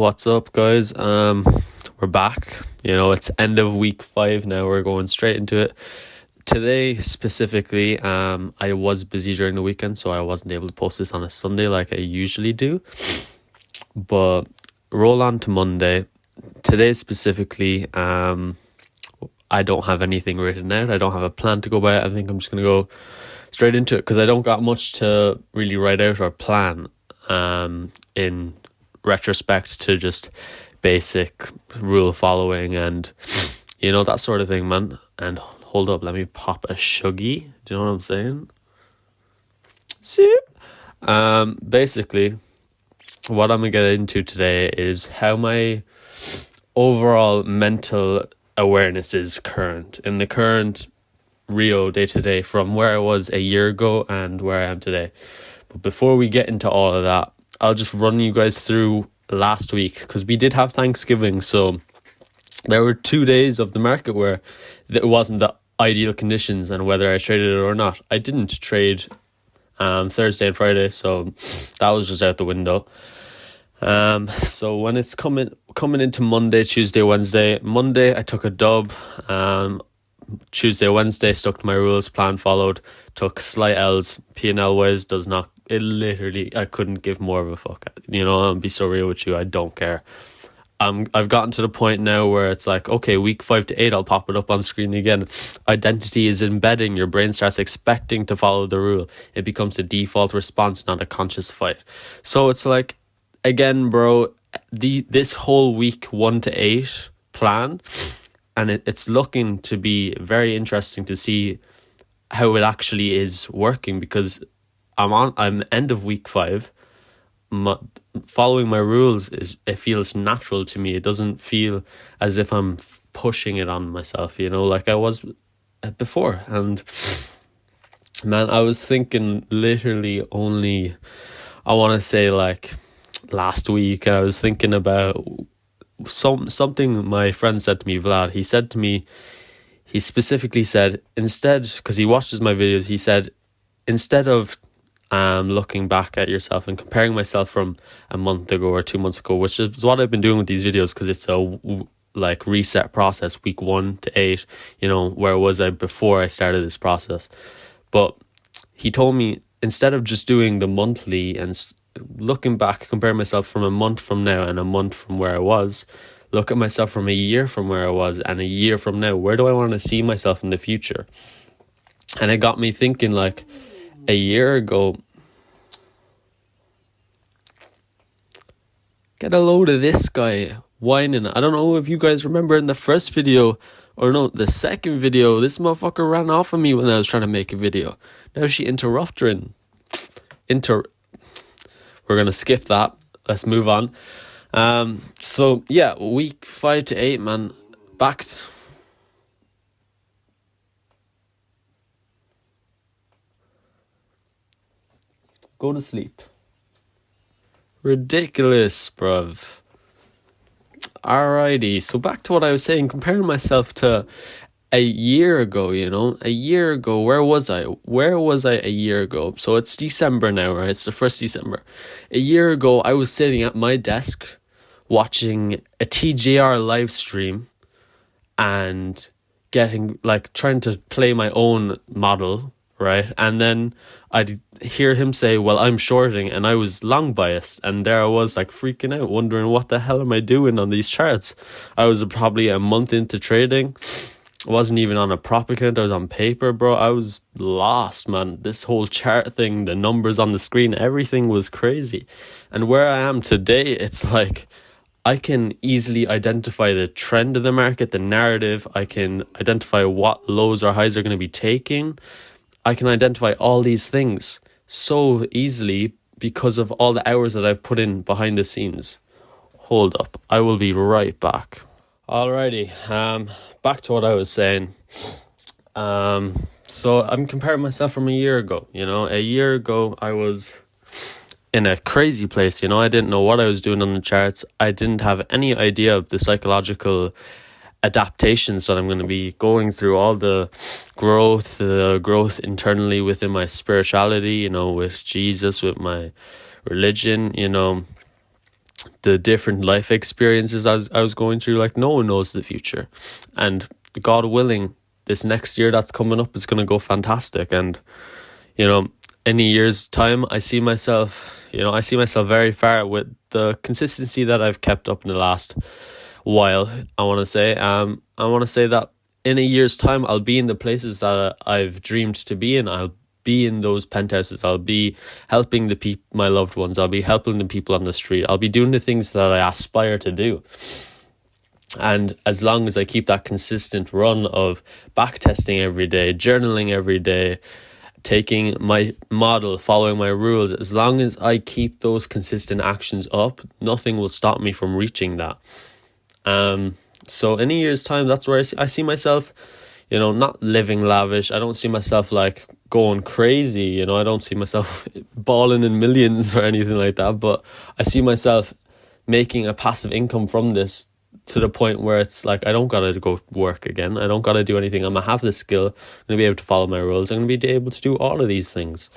What's up, guys? We're back. It's end of week 5 now. We're going straight into it. Today, specifically, I was busy during the weekend, so I wasn't able to post this on a Sunday like I usually do. But roll on to Monday. Today, specifically, I don't have anything written out. I don't have a plan to go by. I think I'm just going to go straight into it because I don't got much to really write out or plan in retrospect to just basic rule following and that sort of thing, man. And hold up, let me pop a shuggy. Do you know what I'm saying? See? Basically what I'm gonna get into today is how my overall mental awareness is current in the current Rio day to day, from where I was a year ago and where I am today. But before we get into all of that, I'll just run you guys through last week, because we did have Thanksgiving, so there were 2 days of the market where it wasn't the ideal conditions, and whether I traded it or not. I didn't trade Thursday and Friday, so that was just out the window. So when it's coming into Monday, Tuesday, Wednesday, Monday I took a dub. Tuesday, Wednesday stuck to my rules, plan followed, took slight L's. P&L wise does not. It literally, I couldn't give more of a fuck. I'll be so real with you. I don't care. I've gotten to the point now where it's like, okay, week 5 to 8, I'll pop it up on screen again. Identity is embedding. Your brain starts expecting to follow the rule. It becomes a default response, not a conscious fight. So it's like, again, bro, this whole week 1 to 8 plan, and it's looking to be very interesting to see how it actually is working, because I'm end of week 5. Following my rules it feels natural to me. It doesn't feel as if I'm pushing it on myself, like I was before. And man, I was thinking literally only, I want to say like last week, I was thinking about something my friend said to me, Vlad. He specifically said, instead, because he watches my videos, he said, instead of looking back at yourself and comparing myself from a month ago or 2 months ago, which is what I've been doing with these videos, because it's a reset process, week 1 to 8, where was I before I started this process. But he told me, instead of just doing the monthly and looking back, compare myself from a month from now and a month from where I was, look at myself from a year from where I was and a year from now. Where do I want to see myself in the future? And it got me thinking, like, a year ago, get a load of this guy whining. I don't know if you guys remember in the first video, or no, the second video, this motherfucker ran off of me when I was trying to make a video. Now she interrupting. We're gonna skip that. Let's move on. So yeah, week 5 to 8, man. Go to sleep. Ridiculous, bruv. Alrighty, so back to what I was saying, comparing myself to a year ago, a year ago, where was I a year ago? So it's December now, right? It's the 1st December. A year ago, I was sitting at my desk watching a TJR live stream and trying to play my own model, right? And then I'd hear him say, well, I'm shorting, and I was long biased, and there I was freaking out, wondering what the hell am I doing on these charts. I was probably a month into trading. I wasn't even on a prop account. I was on paper, bro. I was lost, man. This whole chart thing, the numbers on the screen, everything was crazy. And where I am today, it's like I can easily identify the trend of the market, the narrative. I can identify what lows or highs are going to be taking. I can identify all these things so easily because of all the hours that I've put in behind the scenes. Hold up, I will be right back. Alrighty, back to what I was saying. So I'm comparing myself from a year ago. A year ago I was in a crazy place. I didn't know what I was doing on the charts. I didn't have any idea of the psychological adaptations that I'm going to be going through, all the growth internally within my spirituality, with Jesus, with my religion, the different life experiences I was going through. Like, no one knows the future, and God willing, this next year that's coming up is going to go fantastic. And in a year's time, I see myself very far with the consistency that I've kept up in the last while. I want to say that in a year's time, I'll be in the places that I've dreamed to be in. I'll be in those penthouses. I'll be helping my loved ones. I'll be helping the people on the street. I'll be doing the things that I aspire to do. And as long as I keep that consistent run of backtesting every day, journaling every day, taking my model, following my rules, as long as I keep those consistent actions up, nothing will stop me from reaching that. So in a year's time, that's where I see myself, not living lavish. I don't see myself like going crazy, I don't see myself balling in millions or anything like that, but I see myself making a passive income from this to the point where it's like, I don't gotta go work again. I don't gotta do anything. I'm gonna have the skill. I'm gonna be able to follow my rules. I'm gonna be able to do all of these things,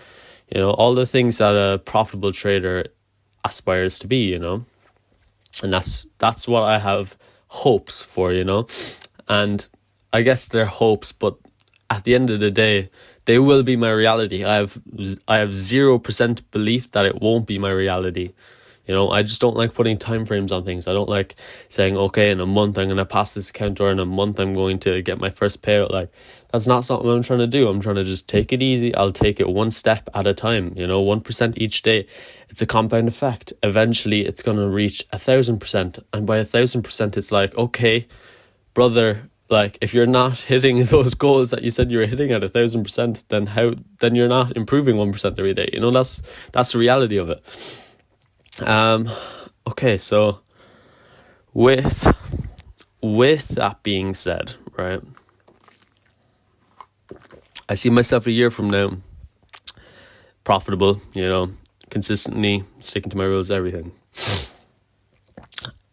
all the things that a profitable trader aspires to be, and that's what I have hopes for, and I guess they're hopes, but at the end of the day, they will be my reality. I have 0% belief that it won't be my reality. I just don't like putting time frames on things. I don't like saying, okay, in a month I'm going to pass this account, or in a month I'm going to get my first payout. Like, that's not something I'm trying to do. I'm trying to just take it easy. I'll take it one step at a time, 1% each day. It's a compound effect. Eventually it's going to reach 1,000%. And by 1,000%, it's like, okay, brother, like, if you're not hitting those goals that you said you were hitting at 1,000%, then you're not improving 1% every day. That's the reality of it. Okay, so with that being said, right, I see myself a year from now profitable, consistently sticking to my rules, everything.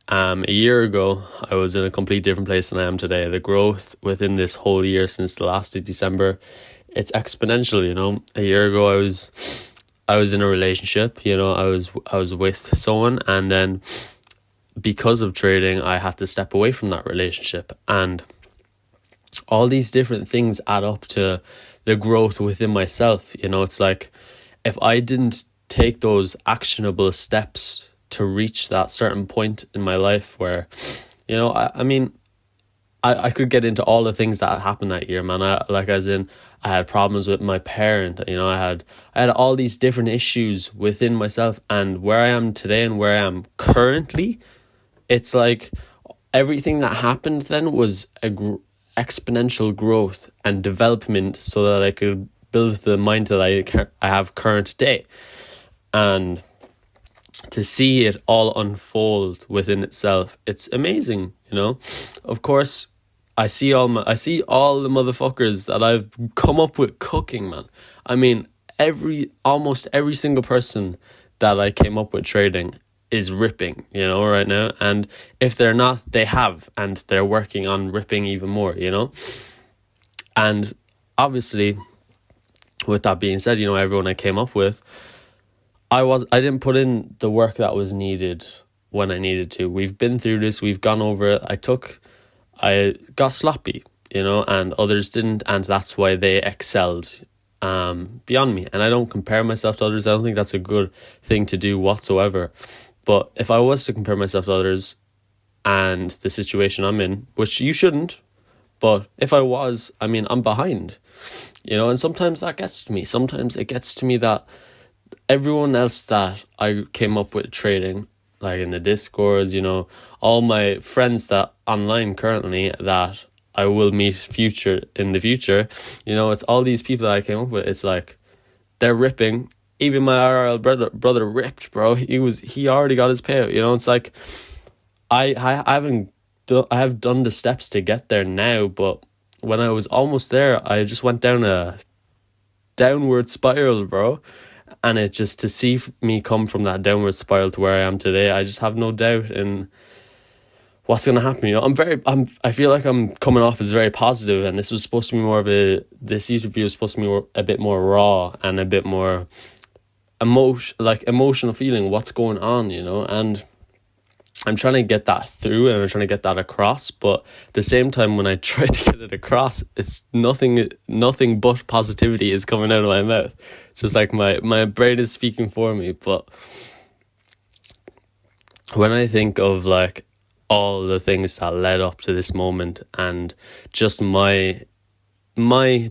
A year ago, I was in a complete different place than I am today. The growth within this whole year since the last of December, it's exponential. A year ago, I was in a relationship, I was with someone, and then because of trading, I had to step away from that relationship, and all these different things add up to the growth within myself. It's like, if I didn't take those actionable steps to reach that certain point in my life where, I could get into all the things that happened that year, man. I had problems with my parent. I had all these different issues within myself, and where I am today and where I am currently, it's like everything that happened then was exponential growth and development, so that I could build the mind that I have current day, and to see it all unfold within itself, it's amazing. Of course, I see all the motherfuckers that I've come up with cooking, man. I mean, almost every single person that I came up with trading is ripping, right now. And if they're not, they have, and they're working on ripping even more, And obviously, with that being said, everyone I came up with, I didn't put in the work that was needed when I needed to. We've been through this. We've gone over it. I got sloppy, and others didn't, and that's why they excelled beyond me. And I don't compare myself to others. I don't think that's a good thing to do whatsoever. But if I was to compare myself to others and the situation I'm in, which you shouldn't, but if I was, I'm behind, and sometimes that gets to me. Sometimes it gets to me that everyone else that I came up with trading, like in the Discords, all my friends that online currently that I will meet in the future, it's all these people that I came up with. It's like, they're ripping. Even my RL brother ripped, bro. He already got his payout. It's like, I have done the steps to get there now, but when I was almost there, I just went down a downward spiral, bro. And it just, to see me come from that downward spiral to where I am today, I just have no doubt in what's going to happen. I feel like I'm coming off as very positive, and this was supposed to be this YouTube video was supposed to be a bit more raw and a bit more emotional feeling, what's going on, and I'm trying to get that through and I'm trying to get that across, but at the same time when I try to get it across, it's nothing but positivity is coming out of my mouth. It's just like my brain is speaking for me. But when I think of like all the things that led up to this moment and just my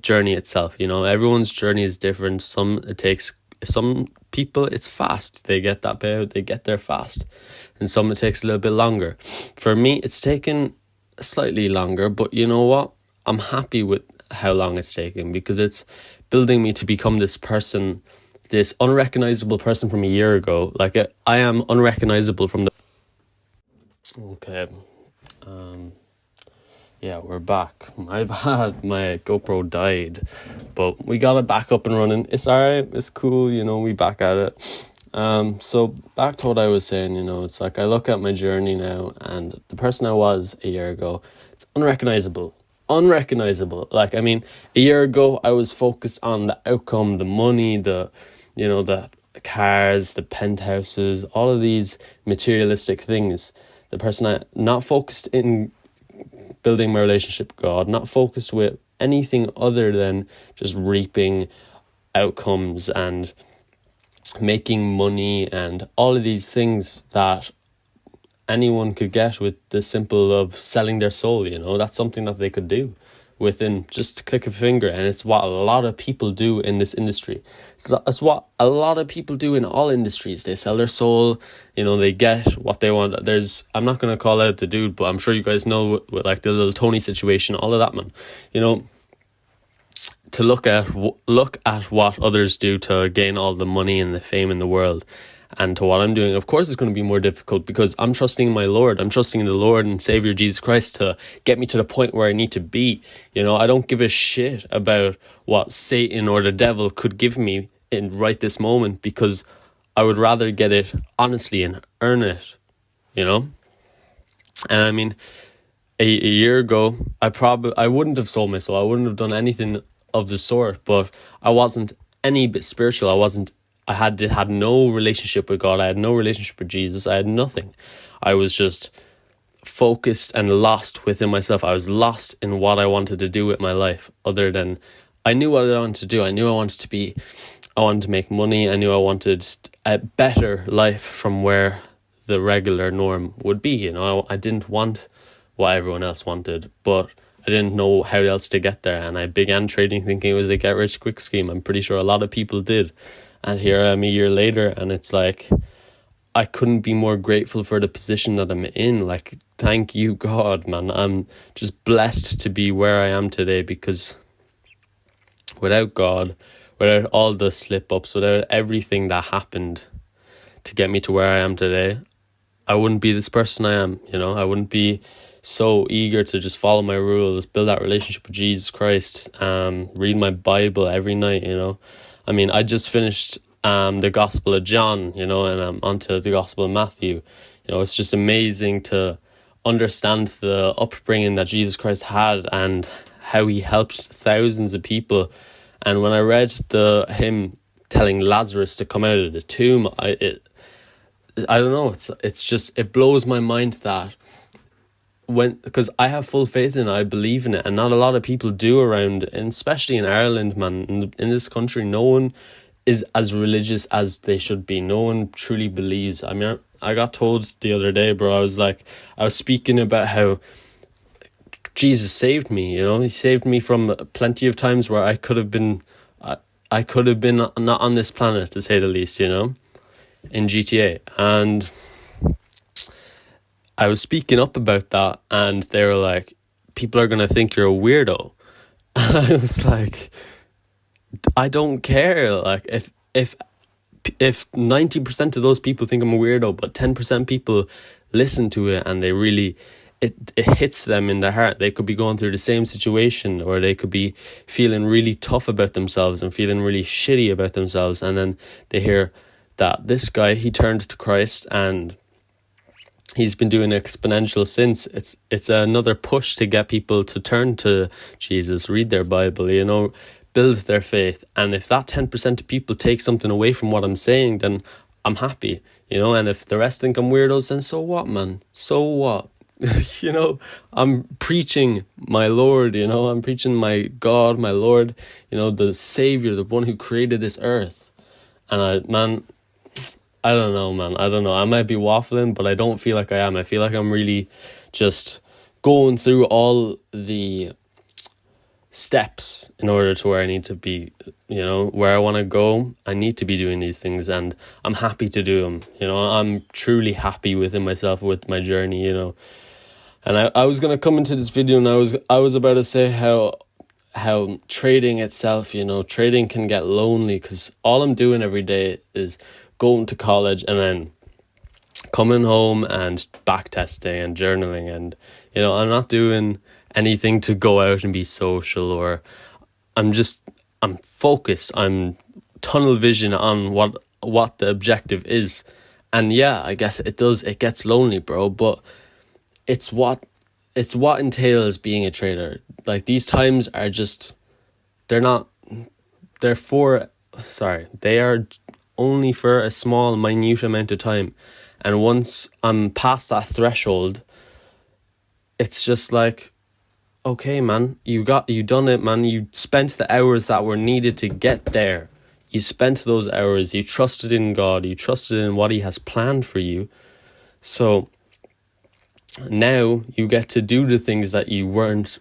journey itself, everyone's journey is different. Some people it's fast, they get that payout, they get there fast, and some it takes a little bit longer. For me, it's taken slightly longer, but you know what, I'm happy with how long it's taken, because it's building me to become this person, this unrecognizable person from a year ago. Like I am unrecognizable from the yeah, we're back. My bad, my GoPro died, but we got it back up and running. It's alright, it's cool, we back at it. So back to what I was saying, it's like I look at my journey now, and the person I was a year ago, it's unrecognizable. Like, I mean, a year ago, I was focused on the outcome, the money, the cars, the penthouses, all of these materialistic things. The person I not focused in building my relationship with God, not focused with anything other than just reaping outcomes and making money and all of these things that anyone could get with the simple of selling their soul. That's something that they could do within just a click of a finger, and it's what a lot of people do in this industry. So it's what a lot of people do in all industries. They sell their soul, they get what they want. I'm not going to call out the dude, but I'm sure you guys know with like the little Tony situation, all of that, man. To look at what others do to gain all the money and the fame in the world, and to what I'm doing, of course it's going to be more difficult, because I'm trusting my Lord. I'm trusting the Lord and Savior Jesus Christ to get me to the point where I need to be. I don't give a shit about what Satan or the devil could give me in right this moment, because I would rather get it honestly and earn it, And I mean, a year ago, I wouldn't have sold my soul. I wouldn't have done anything of the sort, but I wasn't any bit spiritual. I had no relationship with God. I had no relationship with Jesus. I had nothing. I was just focused and lost within myself. I was lost in what I wanted to do with my life, other than I knew what I wanted to do. I knew I wanted to make money. I knew I wanted a better life from where the regular norm would be. I didn't want what everyone else wanted, but I didn't know how else to get there. And I began trading thinking it was a get rich quick scheme. I'm pretty sure a lot of people did. And here I am a year later, and it's like, I couldn't be more grateful for the position that I'm in. Like, thank you, God, man. I'm just blessed to be where I am today, because without God, without all the slip-ups, without everything that happened to get me to where I am today, I wouldn't be this person I am, I wouldn't be so eager to just follow my rules, build that relationship with Jesus Christ, read my Bible every night, I mean, I just finished the Gospel of John, and I'm onto the Gospel of Matthew. It's just amazing to understand the upbringing that Jesus Christ had and how he helped thousands of people. And when I read him telling Lazarus to come out of the tomb, I don't know, it's just, it blows my mind that because I have full faith in it, I believe in it, and not a lot of people do around, and especially in Ireland, man, in this country, no one is as religious as they should be. No one truly believes. I mean, I got told the other day, bro, I was speaking about how Jesus saved me, he saved me from plenty of times where I could have been not on this planet, to say the least, in GTA. And I was speaking up about that, and they were like, people are going to think you're a weirdo. And I was like, I don't care. Like, if 90% of those people think I'm a weirdo, but 10% people listen to it and they really, it hits them in their heart. They could be going through the same situation, or they could be feeling really tough about themselves and feeling really shitty about themselves. And then they hear that this guy, he turned to Christ and he's been doing exponential since. It's another push to get people to turn to Jesus, read their Bible, build their faith. And if that 10% of people take something away from what I'm saying, then I'm happy, and if the rest think I'm weirdos, then so what, man? So what? I'm preaching my Lord, I'm preaching my God, my Lord, the Savior, the one who created this earth. And I don't know, man. I don't know. I might be waffling, but I don't feel like I am. I feel like I'm really just going through all the steps in order to where I need to be, where I want to go. I need to be doing these things, and I'm happy to do them. I'm truly happy within myself with my journey, And I was going to come into this video, and I was about to say how trading itself, trading can get lonely, because all I'm doing every day is going to college and then coming home and back testing and journaling, and I'm not doing anything to go out and be social, or I'm focused, I'm tunnel vision on what the objective is. And yeah, I guess it gets lonely, bro, but it's what entails being a trader. Like, these times are just, they are only for a small, minute amount of time. And once I'm past that threshold, it's just like, okay, man, you done it, man. You spent the hours that were needed to get there. You spent those hours, you trusted in God, you trusted in what he has planned for you. So now you get to do the things that you weren't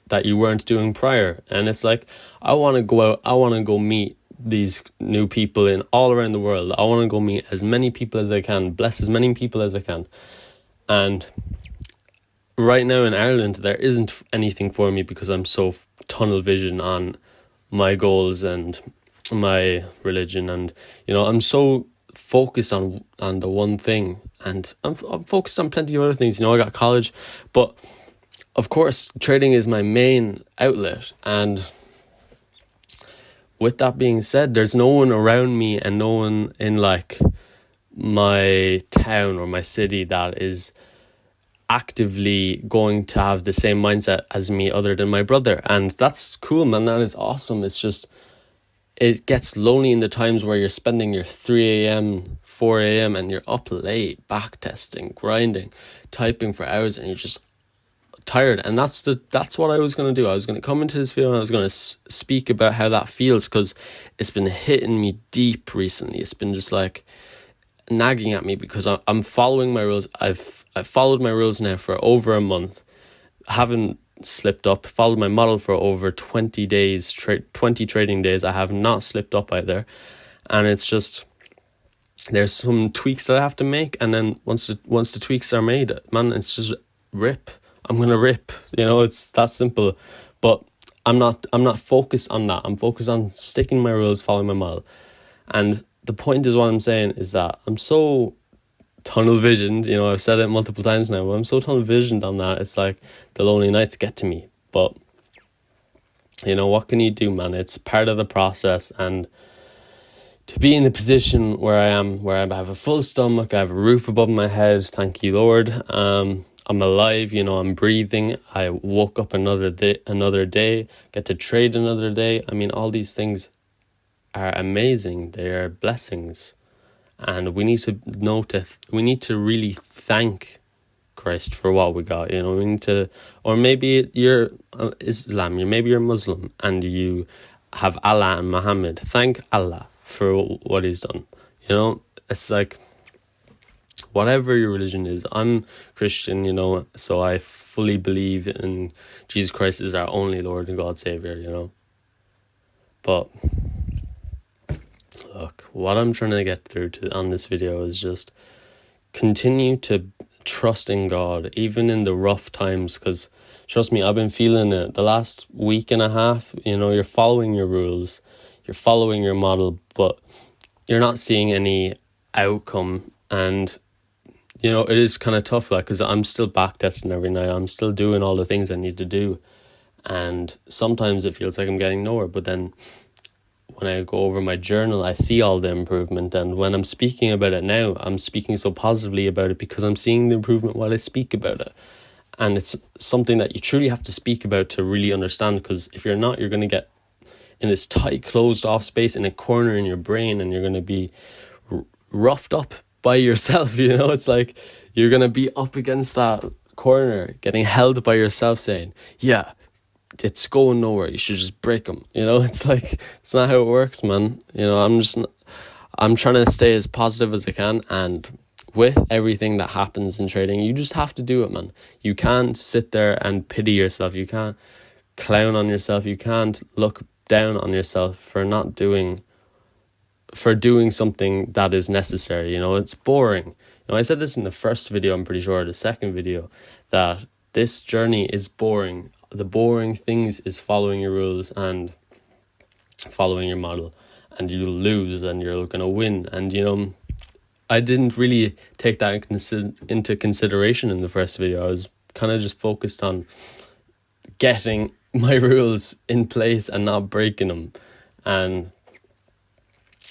doing prior. And it's like, I want to go out, I want to go meet these new people in all around the world. I want to go meet as many people as I can, bless as many people as I can. And right now in Ireland, there isn't anything for me because I'm so tunnel vision on my goals and my religion, and I'm so focused on the one thing, and I'm focused on plenty of other things. I got college, but of course trading is my main outlet. And with that being said, there's no one around me and no one in like my town or my city that is actively going to have the same mindset as me other than my brother. And that's cool, man. That is awesome. It's just, it gets lonely in the times where you're spending your 3 a.m, 4 a.m, and you're up late, back testing, grinding, typing for hours, and you're just tired. And that's what I was going to do. I was going to come into this video and I was going to speak about how that feels, because it's been hitting me deep recently. It's been just like nagging at me, because I'm following my rules. I've followed my rules now for over a month. Haven't slipped up. Followed my model for over 20 days, 20 trading days. I have not slipped up either. And it's just, there's some tweaks that I have to make, and then once the tweaks are made, man, it's just rip. I'm gonna rip. It's that simple. But I'm not focused on that. I'm focused on sticking my rules, following my model. And the point is, what I'm saying is that I'm so tunnel visioned, I've said it multiple times now, but I'm so tunnel visioned on that, it's like the lonely nights get to me. But what can you do, man? It's part of the process. And to be in the position where I am, where I have a full stomach, I have a roof above my head, thank you, Lord, I'm alive, I'm breathing, I woke up another day, get to trade another day. I mean, all these things are amazing. They are blessings. And we need to really thank Christ for what we got. We need to, or maybe you're Islam, maybe you're Muslim, and you have Allah and Muhammad. Thank Allah for what he's done. It's like, whatever your religion is. I'm Christian, so I fully believe in Jesus Christ as our only Lord and God Savior, But look, what I'm trying to get through on this video is just continue to trust in God, even in the rough times, because trust me, I've been feeling it the last week and a half. You're following your rules, you're following your model, but you're not seeing any outcome. And it is kind of tough, like, because I'm still back testing every night. I'm still doing all the things I need to do, and sometimes it feels like I'm getting nowhere. But then when I go over my journal, I see all the improvement. And when I'm speaking about it now, I'm speaking so positively about it because I'm seeing the improvement while I speak about it. And it's something that you truly have to speak about to really understand, because if you're not, you're going to get in this tight, closed off space in a corner in your brain, and you're going to be roughed up by yourself, you know? It's like you're going to be up against that corner, getting held by yourself saying, yeah, it's going nowhere. You should just break them. You know, it's like, it's not how it works, man. You know, I'm trying to stay as positive as I can. And with everything that happens in trading, you just have to do it, man. You can't sit there and pity yourself. You can't clown on yourself. You can't look down on yourself for doing something that is necessary. You know, it's boring. You know, I said this in the first video, I'm pretty sure, the second video, that this journey is boring. The boring things is following your rules and following your model, and you lose and you're going to win. And, you know, I didn't really take that into consideration in the first video. I was kind of just focused on getting my rules in place and not breaking them. And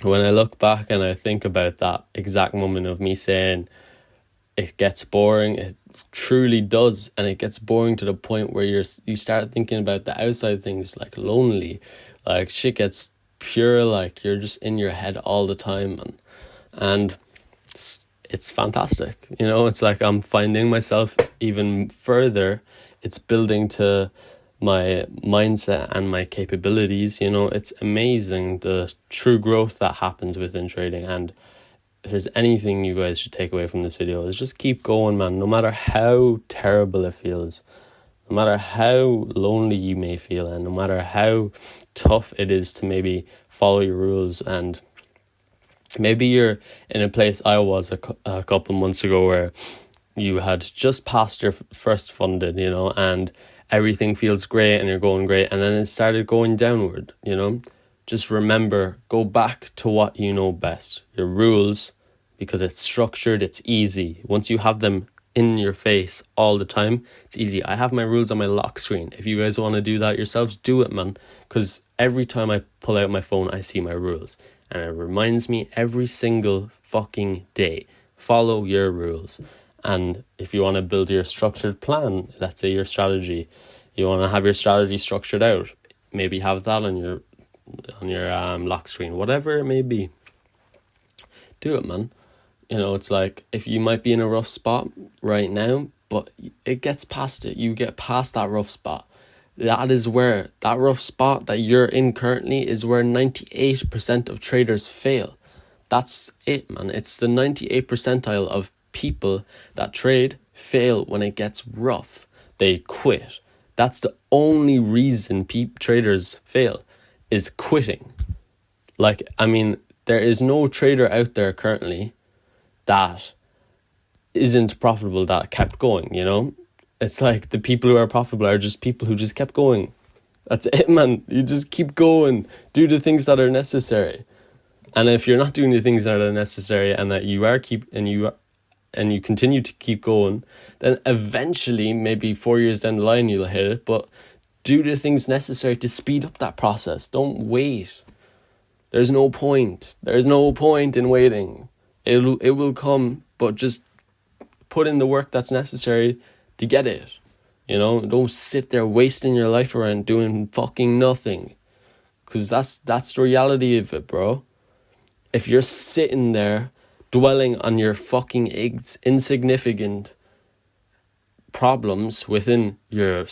when I look back and I think about that exact moment of me saying it gets boring, it truly does. And it gets boring to the point where you start thinking about the outside things, like lonely, like shit gets pure, like you're just in your head all the time. And it's fantastic. You know, it's like I'm finding myself even further. It's building to my mindset and my capabilities. You know, it's amazing the true growth that happens within trading. And if there's anything you guys should take away from this video, is just keep going, man. No matter how terrible it feels, no matter how lonely you may feel, and no matter how tough it is to maybe follow your rules. And maybe you're in a place I was a couple months ago where you had just passed your first funded, you know, and everything feels great and you're going great, and then it started going downward, you know. Just remember, go back to what you know best, your rules, because it's structured, it's easy. Once you have them in your face all the time, it's easy. I have my rules on my lock screen. If you guys want to do that yourselves, do it, man, because every time I pull out my phone, I see my rules, and it reminds me every single fucking day, follow your rules. And if you want to build your structured plan, let's say your strategy, you want to have your strategy structured out, maybe have that on your lock screen, whatever it may be. Do it, man. You know, it's like if you might be in a rough spot right now, but it gets past it. You get past that rough spot. That is where, that rough spot that you're in currently is where 98% of traders fail. That's it, man. It's the 98th percentile of people that trade fail when it gets rough. They quit. That's the only reason traders fail, is quitting. Like, I mean, there is no trader out there currently that isn't profitable that kept going, you know? It's like the people who are profitable are just people who just kept going. That's it, man. You just keep going. Do the things that are necessary. And if you're not doing the things that are necessary and that you are and you continue to keep going, then eventually, maybe 4 years down the line, you'll hit it. But do the things necessary to speed up that process. Don't wait. There's no point. There's no point in waiting. It will come, but just put in the work that's necessary to get it. You know, don't sit there wasting your life around doing fucking nothing. Because that's the reality of it, bro. If you're sitting there dwelling on your fucking insignificant problems within your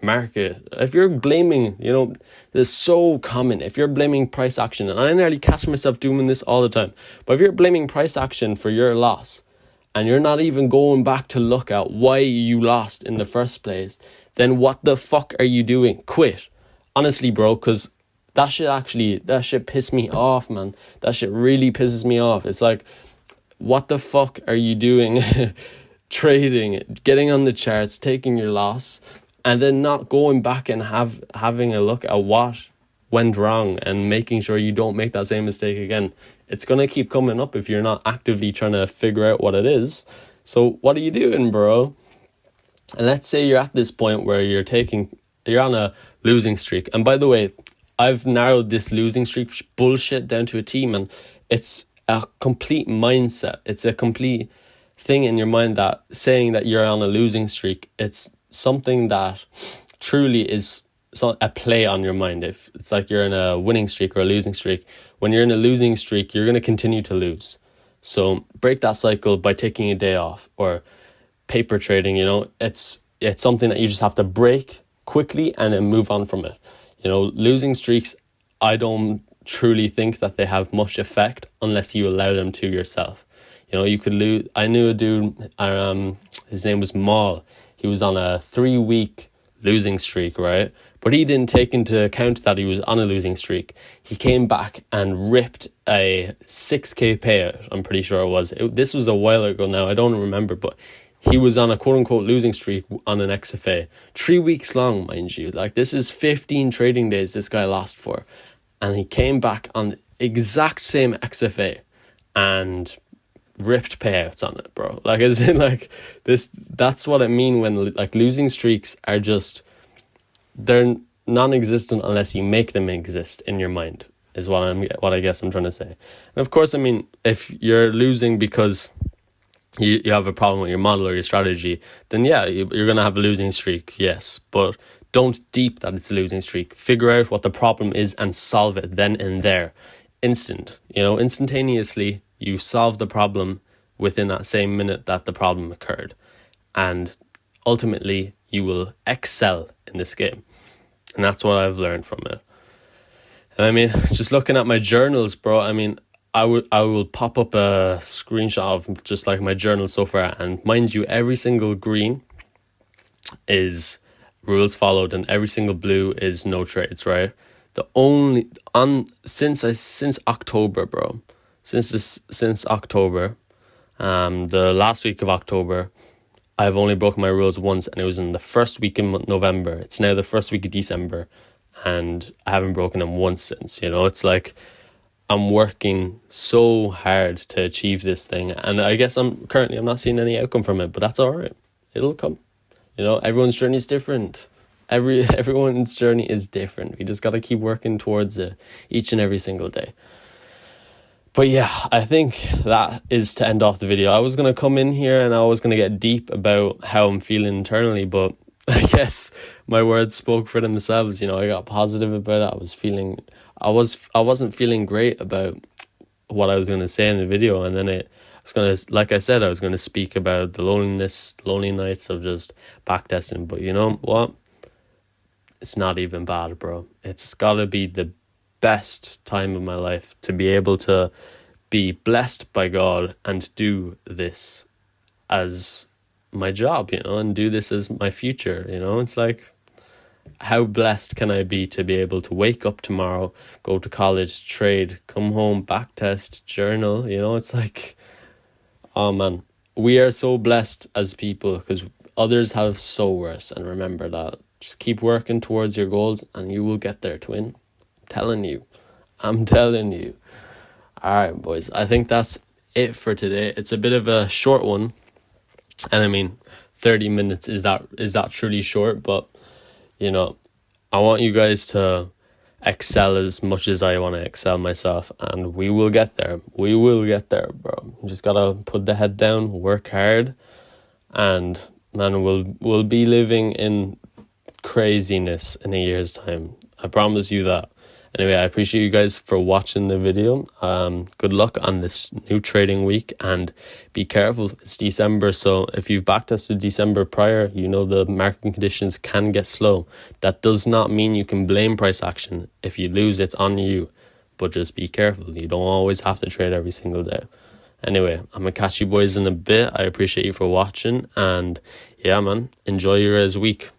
market, if you're blaming, you know, it's so common, if you're blaming price action, and I nearly catch myself doing this all the time, but if you're blaming price action for your loss and you're not even going back to look at why you lost in the first place, then what the fuck are you doing? Quit. Honestly, bro, because that shit pissed me off, man. That shit really pisses me off. It's like, what the fuck are you doing? Trading, getting on the charts, taking your loss, and then not going back and having a look at what went wrong and making sure you don't make that same mistake again. It's going to keep coming up if you're not actively trying to figure out what it is. So what are you doing, bro? And let's say you're at this point where you're on a losing streak. And by the way, I've narrowed this losing streak bullshit down to a T, man. It's a complete mindset. It's a complete thing in your mind that saying that you're on a losing streak, it's something that truly is a play on your mind. If it's like you're in a winning streak or a losing streak, when you're in a losing streak, you're going to continue to lose. So break that cycle by taking a day off. Or paper trading, it's something that you just have to break quickly and then move on from it. Losing streaks, I don't truly think that they have much effect unless you allow them to yourself. You could lose. I knew a dude, his name was Maul. He was on a 3-week losing streak, right? But he didn't take into account that he was on a losing streak. He came back and ripped a 6K payout, I'm pretty sure it was. This was a while ago now, I don't remember, but he was on a quote-unquote losing streak on an XFA. 3 weeks long, mind you. Like, this is 15 trading days this guy lost for. And he came back on the exact same XFA and ripped payouts on it, bro. Like, as in, like, this, that's what I mean when, like, losing streaks are just, they're non-existent unless you make them exist in your mind, is what I guess I'm trying to say. And of course, I mean, if you're losing because you have a problem with your model or your strategy, then yeah, you're going to have a losing streak, yes. But don't deep that it's a losing streak. Figure out what the problem is and solve it then and there. Instantaneously, you solve the problem within that same minute that the problem occurred. And ultimately, you will excel in this game. And that's what I've learned from it. And I mean, just looking at my journals, bro, I mean, I will pop up a screenshot of just like my journal so far. And mind you, every single green is rules followed and every single blue is no trades, right? Since October, bro. Since October, the last week of October, I've only broken my rules once, and it was in the first week in November. It's now the first week of December, and I haven't broken them once since. It's like I'm working so hard to achieve this thing, and I guess I'm not seeing any outcome from it, but that's all right. It'll come. Everyone's journey is different. Everyone's journey is different. We just got to keep working towards it each and every single day. But yeah, I think that is to end off the video. I was going to come in here and I was going to get deep about how I'm feeling internally, but I guess my words spoke for themselves. I got positive about it. I wasn't feeling great about what I was going to say in the video, and then like I said, I was going to speak about the lonely nights of just backtesting. But you know what? It's not even bad, bro. It's got to be the best time of my life to be able to be blessed by God and do this as my job, and do this as my future. It's like, how blessed can I be to be able to wake up tomorrow, go to college, trade, come home, backtest, journal. It's like, oh man, we are so blessed as people because others have so worse. And remember that. Just keep working towards your goals and you will get there, twin. I'm telling you. All right, boys. I think that's it for today. It's a bit of a short one. And I mean, 30 minutes, is that truly short? But, I want you guys to excel as much as I want to excel myself. And we will get there. We will get there, bro. You just got to put the head down, work hard. And, man, we'll be living in craziness in a year's time. I promise you that. Anyway, I appreciate you guys for watching the video. Good luck on this new trading week and be careful. It's December, so if you've backtested December prior, the market conditions can get slow. That does not mean you can blame price action. If you lose, it's on you. But just be careful. You don't always have to trade every single day. Anyway, I'm going to catch you boys in a bit. I appreciate you for watching. And yeah, man, enjoy your guys' week.